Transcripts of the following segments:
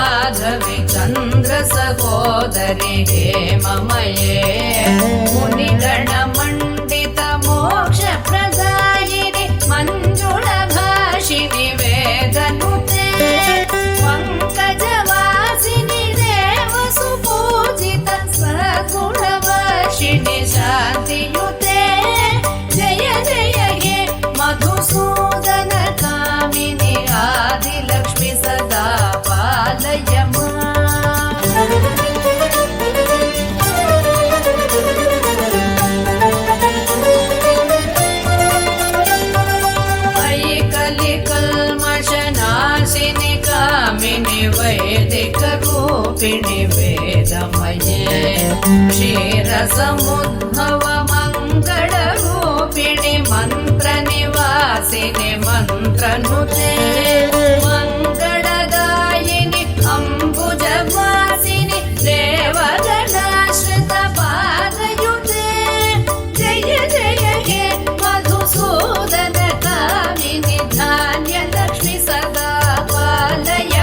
माधवी चंद्र सहोदरी हेममये मुनिगण मंडित मोक्ष प्रदायिनि मंजुळ भाषिनि वेदनुते पंकजवासिनि देव सुपूजित सद्गुणवर्षिणि शान्तियुते जय जय हे मधुसूदन कामिनि आदिलक्ष्मी सदा पालय कलिकल्मषनाशिनि कामिनि वैदिक रूपिणि वेदमये क्षीरसमुद्भव मंगल रूपिणि मंत्र निवासिनि मंत्रनुते मंगलदायिनि अंबुजवासिनि देवगणाश्रित पादयुते जय जय हे मधुसूदन कामिनि धान्य लक्ष्मी सदा पालय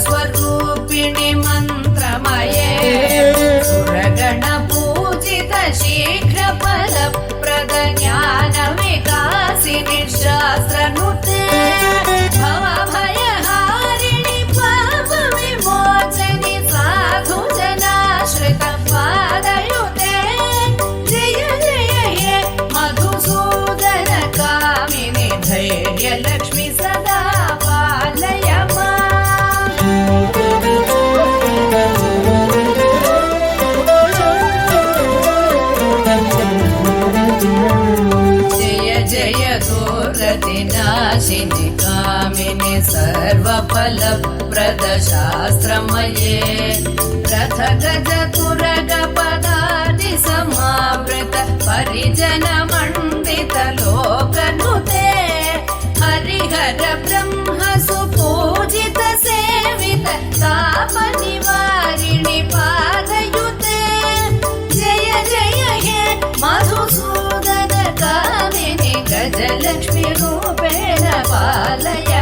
स्वरूपिणि मंत्रमये सुरगण पूजित शीघ्र फलप्रद ज्ञान विकासिनि शास्त्रनुते भवभयहारिणि पाप विमोचनि साधु जनाश्रित पादयुते जय जय हे मधुसूदन कामिनि धैर्य लक्ष्मी सदा पालय नाशिनि कामिनि सर्वफलप्रद शास्त्रमये रथ गज तुरग पदादि समावृत परिजन मंडित लोकनुते हरिहर ब्रह्म सुपूजित सेवित ताप निवारिणि पादयुते जय जय हे मधुसूदन कामिनि गजलक्ष्मी रूपेण पालय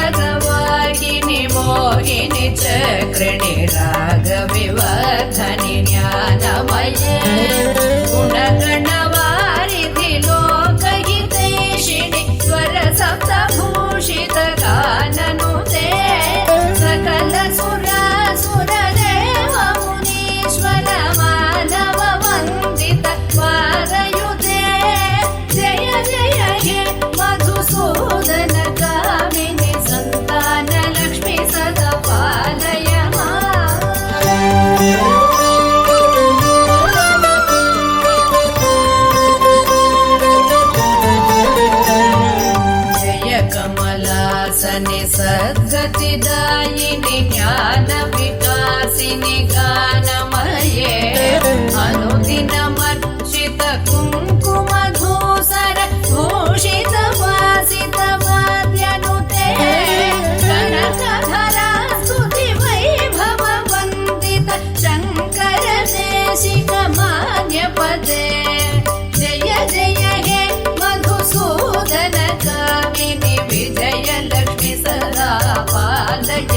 वैखगवाहिनि मोहिनि चक्रिणि रागविवर्धनि ज्ञानमये गुणगणवारिधि लोकहितैषिणि स्वर सप्तभूषित गाननुते सकल सुरासुर देव मुनीश्वर मानव वन्दित पादयुते जय जय हे मधुसूदन कामिनि संतान लक्ष्मी सदा पालय जय कमलासनि सद्गतिदायिनि ज्ञान विकासिनि गानमये अनुदिनमर्चित कुङ्कुमधूसर भूषित वासित वाद्यनुते कनकधरा स्तुति वैभव वन्दित शङ्कर देशिक मान्य पदे जय जय हे मधुसूदन कामिनि विजय लक्ष्मी सदा पालय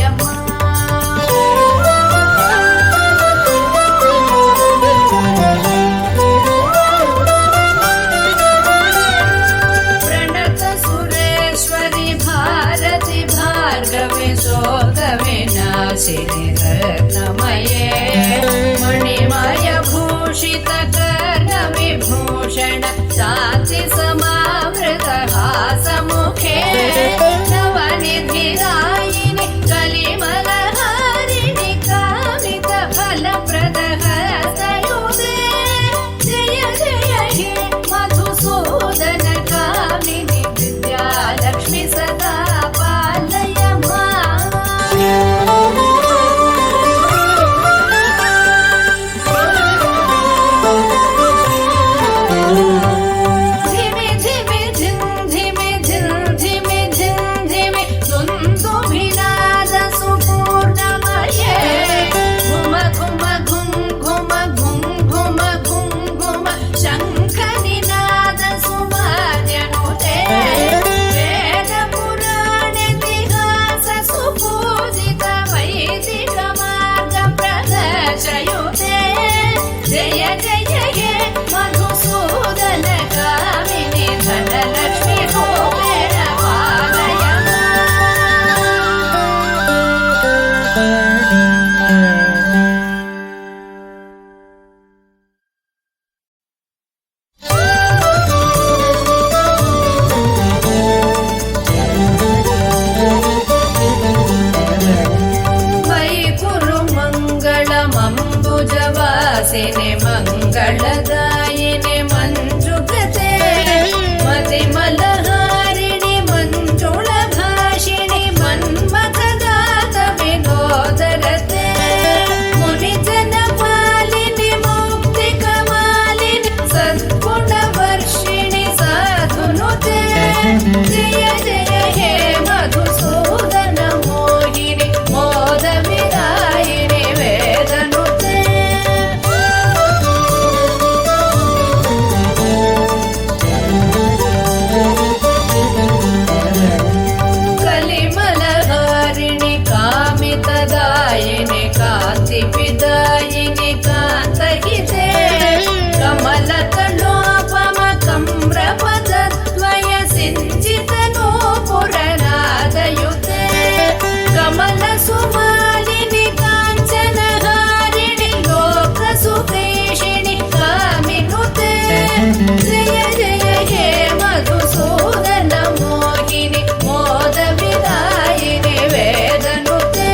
जय जय हे मधुसूदन मोहिनि मोद विदायिनि वेदनुते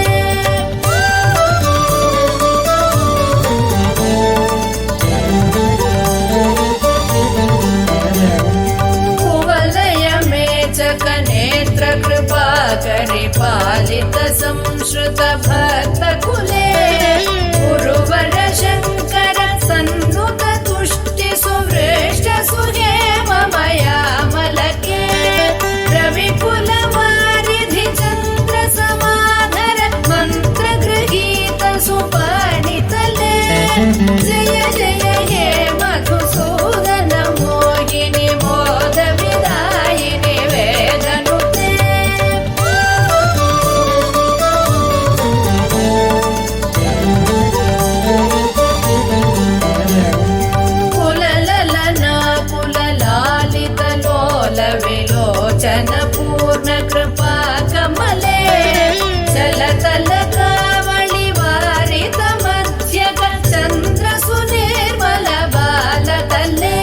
कुवलय मेचक नेत्र कृपाकरि पालित संश्रुत भक्त कुले गुरुवर शङ्कर सन्नुत तुष्टि सुवृष्ट सुहेम मयामलके रविकुल वारिधि चन्द्र समाधर मन्त्र गृहीत सुपणितले जय जय हे मधुसूदन मोहिनि मोद विदायिनि वेदनुते विलोचन पूर्ण कृपा कमले चलतल कावळि वारित मध्यक चन्द्र सुनिर्मल बालतले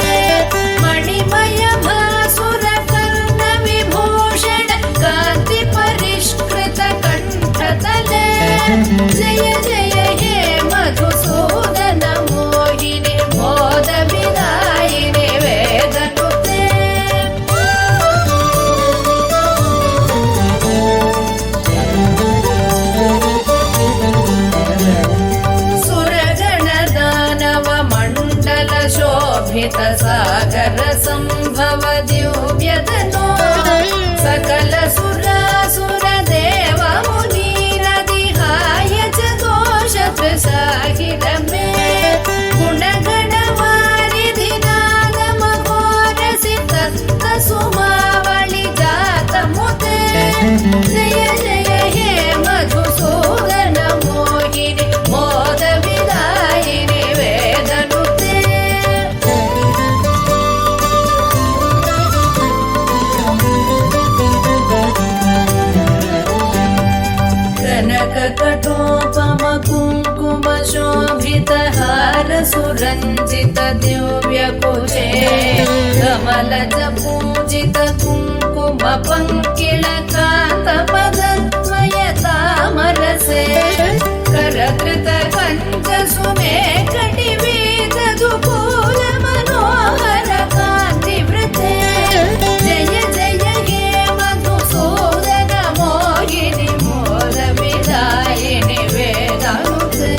मणिमय भासुर कर्ण विभूषण कान्ति परिष्कृत कण्ठतले जय जय हे मधुसूदन मोहिनि मोद विदायिनि वेदनुते शोभित सागर संभव दिव्यतनो सकल सुरासुर देव मुनीरदिहाय च दोष प्रसाहित मे गुणगण वारिधि नाद मघोरसि तत्त सुमावळि जात मुते जय जय हे मधुसूदन मोहिनि मोद विदायिनि वेदनुते कटोपम कुङ्कुम शोभित हार सुरञ्जित दिव्य कुचे कमलज पूजित कुङ्कुम पङ्किल कान्त पदद्वय तामरसे करकृत कञ्च सुमेखटि वेददुकूल मनोहर कान्तिवृते जय जय हे मधुसूदन मोहिनि मोद विदायिनि वेदनुते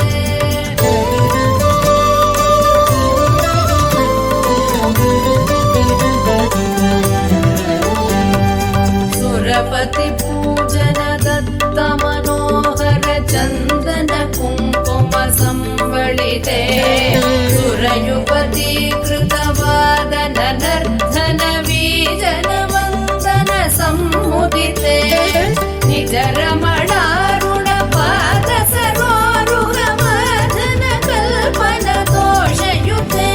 सुरपति पूजन दत्त मनोहर चन्दन कुङ्कुम संवलिते सुरयुवती कृतवादन नर्धन वीजन वन्दन सम्मुदिते निज रमणारुण पाद सरोरुह मदन कल्पन दोषयुते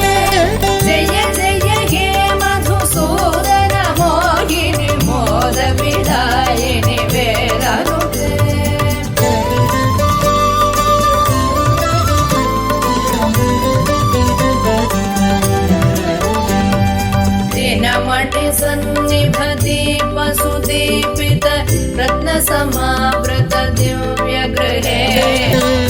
जय जय हे मधुसूदन मोहिनि मोद विदायिनि वेदनुते दिनमणि सन्निभ दीप सुदीपित रत्न समावृत दिव्य गृहे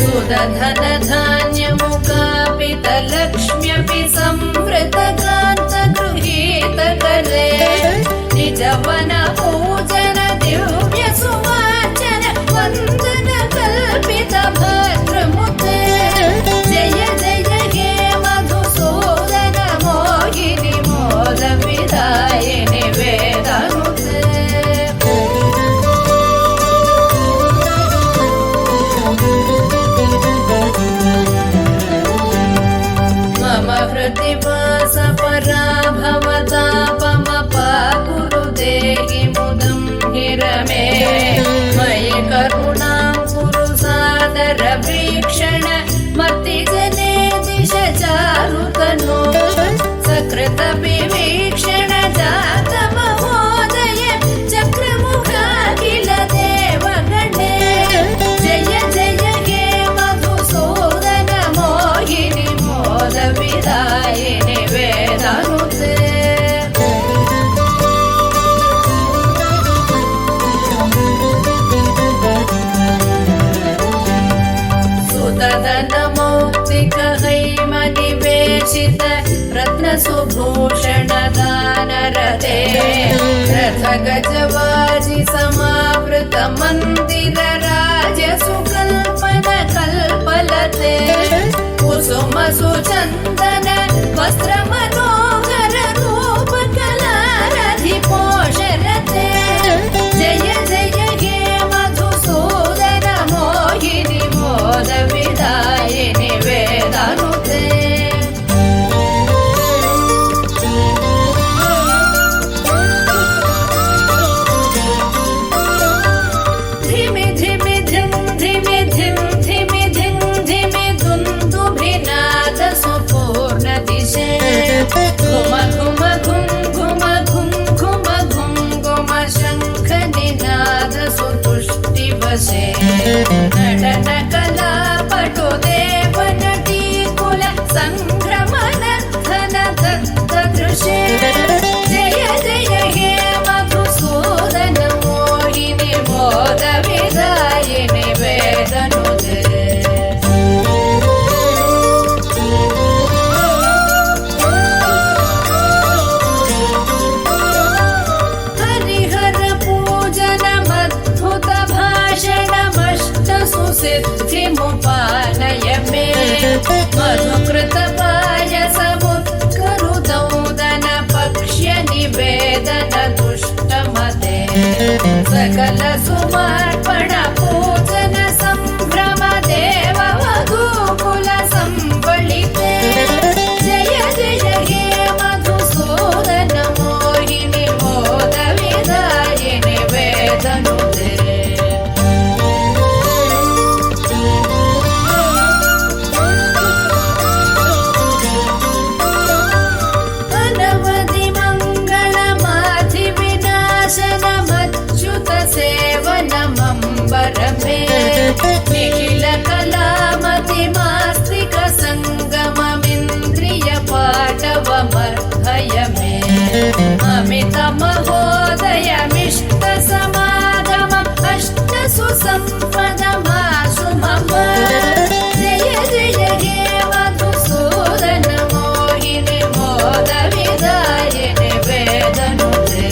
सुदधन धान्य मुकापित लक्ष्म्यपि संवृत कान्त गृहीत करे निजवन पूजन दिव्य सुवाचन वन्दन कल्पित भद्रमुते जय जय हे मधुसूदन मोहिनि मोद विदायिनि वेदनुते मम हृदि वास पराभवतापमपाकुरु देहि मुदं हिरमे मयि करुणां कुरु सादर वीक्षण मतिजने दिश चारुतनो सकृत विवीक्षण जात महोदय चक्रमुखाखिल देवगणे जय जय हे मधुसूदन मोहिनि मोद विदायिनि वेदनुते दीक्षित रत्नसुभूषण दानरते रथ गजवाजि समावृत मन्दिर राजसुकल्पन कल्पलते कुसुम सुचन्दन वस्त्र मनोहर रूप कलारधि पोषरते जय जय हे मधुसूदन मोहिनि मोद विदायिनि वेदानुते धिमि धिमि धिम धिमि धिम धिमि धिम धिमि दुन्दुभिनाद सुपूर्ण दिशे घुम घुम घुम घुम घुम घुम घुम घुम शङ्ख निनाद सुतुष्टि वशे नटन कला पटु देव नटी कुल संभ्रम नर्तन दत्त दृशे जय जय हे मधुसूदन मोहिनि मोद विदायिनि वेदनुते हरिहर पूजनमद्भुत भाषणमष्टसु सिद्धिमुपानय मे मधुकृत पायसमुत्करुदौदन पक्ष्य निवेदन दुष्टमते सकल सुमर्पण पूजन सम्भ्रम देव वधूकुल सम्बलिते जय जय हे मधुसूदन मोहिनि मोद विदायिनि वेदनुते अनवधि मङ्गलमाधि विनाशनमच्युत सेवनमम्बर मे निखिल कलामति मास्तिक सङ्गममिन्द्रिय पाटवमर्हय मे अमित महोदयमिष्ट समागम अष्ट सुसम्पदमाशु मम जय जय हे मधुसूदन मोहिनि मोद विदायिनि वेदनुते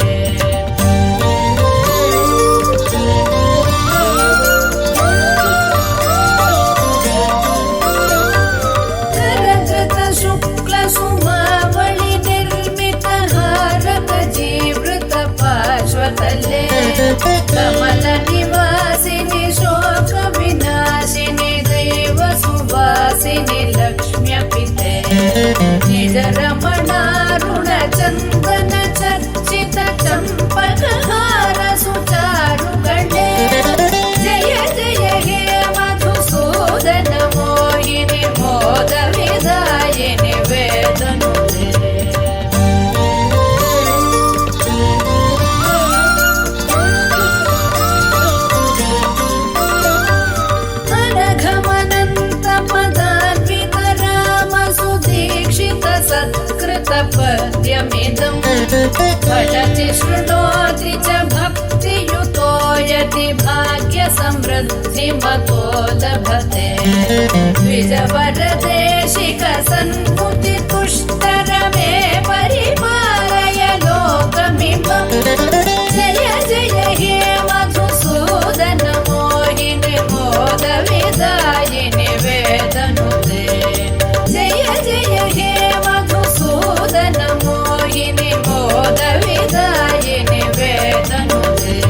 करगत शुक्ल सुमावळि निर्मित हारक जीवृत पार्श्वतले कमल निवासिनि शोक विनाशिनि दैव सुवासिनि लक्ष्म्यपिते निज रमणारुण चन्दन चर्चित चम्पकहार सुचारुगणे जय जय हे मधुसूदन मोहिनि मोद विदायिनि वेदनुते अनघमनन्त पदान्वित राम सुदीक्षित सत्कृत पद्यमिदं पठति शृणोति च भक्तियुतो यदि भाग्य समृद्धिमतो लभते द्विजवरदेशिक सन्मुति तुष्टर मे परिपालय लोकमिमं जय जय हे मधुसूदन मोहिनि मोद विदायिनि वेदनुते जय जय हे मधुसूदन मोहिनि मोद विदायिनि वेदनुते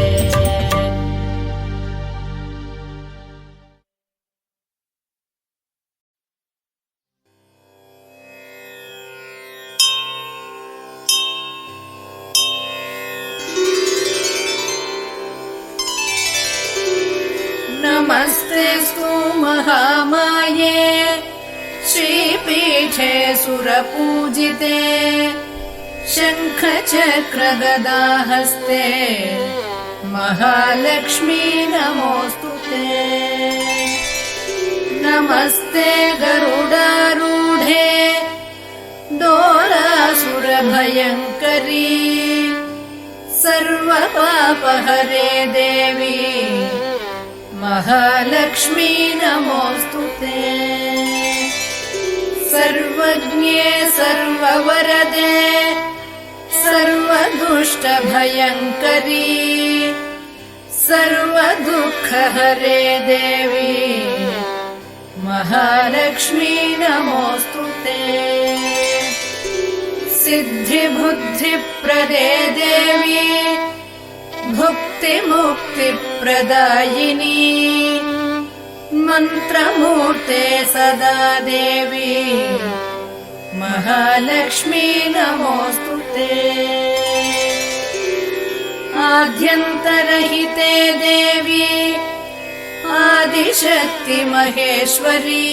नमस्तेस्तु महामाये श्रीपीठे सुरपूजिते शङ्खचक्रगदाहस्ते महालक्ष्मी नमोऽस्तुते नमस्ते गरुडारूढे डोलासुरभयङ्करी सर्वपापहरे देवी महालक्ष्मी नमोऽस्तुते सर्वज्ञे सर्ववरदे सर्वदुष्टभयङ्करी सर्वदुःखहरे देवी महालक्ष्मी नमोऽस्तुते। सिद्धिबुद्धिप्रदे देवी भुक्तिमुक्तिप्रदायिनी मन्त्रमूर्ते सदा देवी महालक्ष्मी नमोऽस्तुते। आद्यन्तरहिते देवी आदिशक्ति महेश्वरी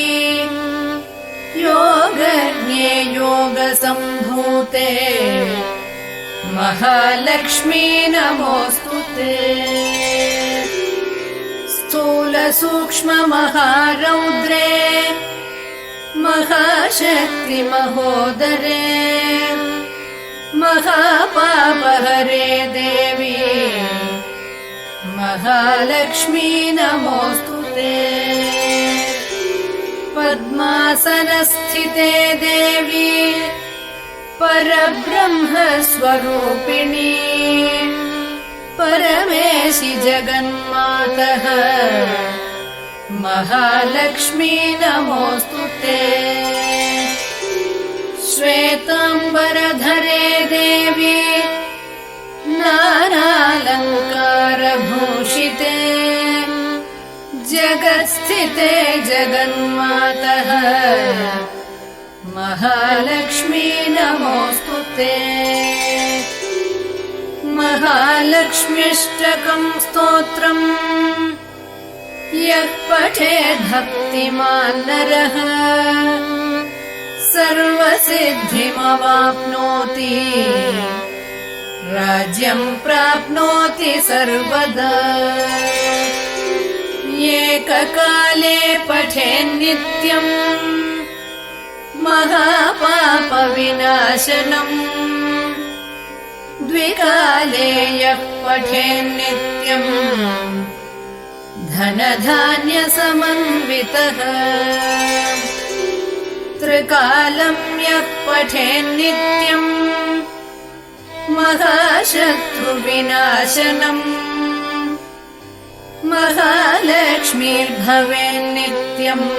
योगज्ञे योगसम्भूते महालक्ष्मी नमोऽस्तुते। स्थूलसूक्ष्ममहारौद्रे महाशक्ति महोदरे महापापहरे देवी महालक्ष्मी नमोऽस्तुते। पद्मासनस्थिते देवी परब्रह्मस्वरूपिणी परमेशि जगन्मातः महालक्ष्मी नमोऽस्तुते। श्वेताम्बरधरे देवी नानालङ्कारभूषिते जगत्स्थिते जगन्मातः महालक्ष्मी नमोऽस्तुते। महालक्ष्म्यष्टकं स्तोत्रम् यः पठेत् भक्तिमान् नरः सर्वसिद्धिमवाप्नोति राज्यं प्राप्नोति सर्वदा। एककाले पठेन्नित्यम् महापापविनाशनम् द्विकाले यः पठेन्नित्यम् धनधान्यसमन्वितः त्रिकालं यः पठेन्नित्यम् महाशत्रुविनाशनम् महालक्ष्मीर्भवेन्नित्यम्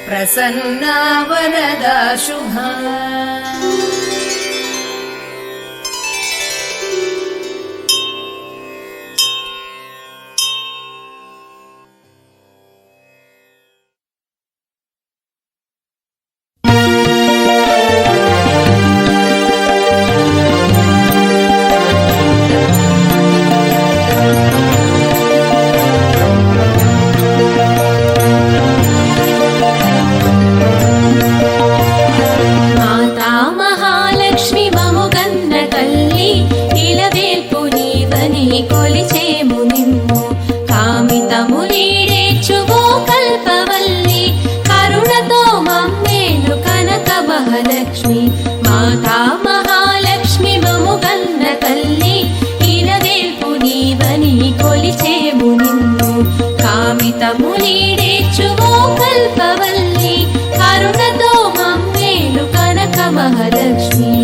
प्रसन्ना वरदा शुभा। महालक्ष्मी माता महालक्ष्मी ममुगन्न तल्ली इलवेल्पु नीवनी कोलिचेमु निन्नु कामितमुनीडेचुवो कल्पवल्ली करुणतो मम्मेलु कनक महालक्ष्मी।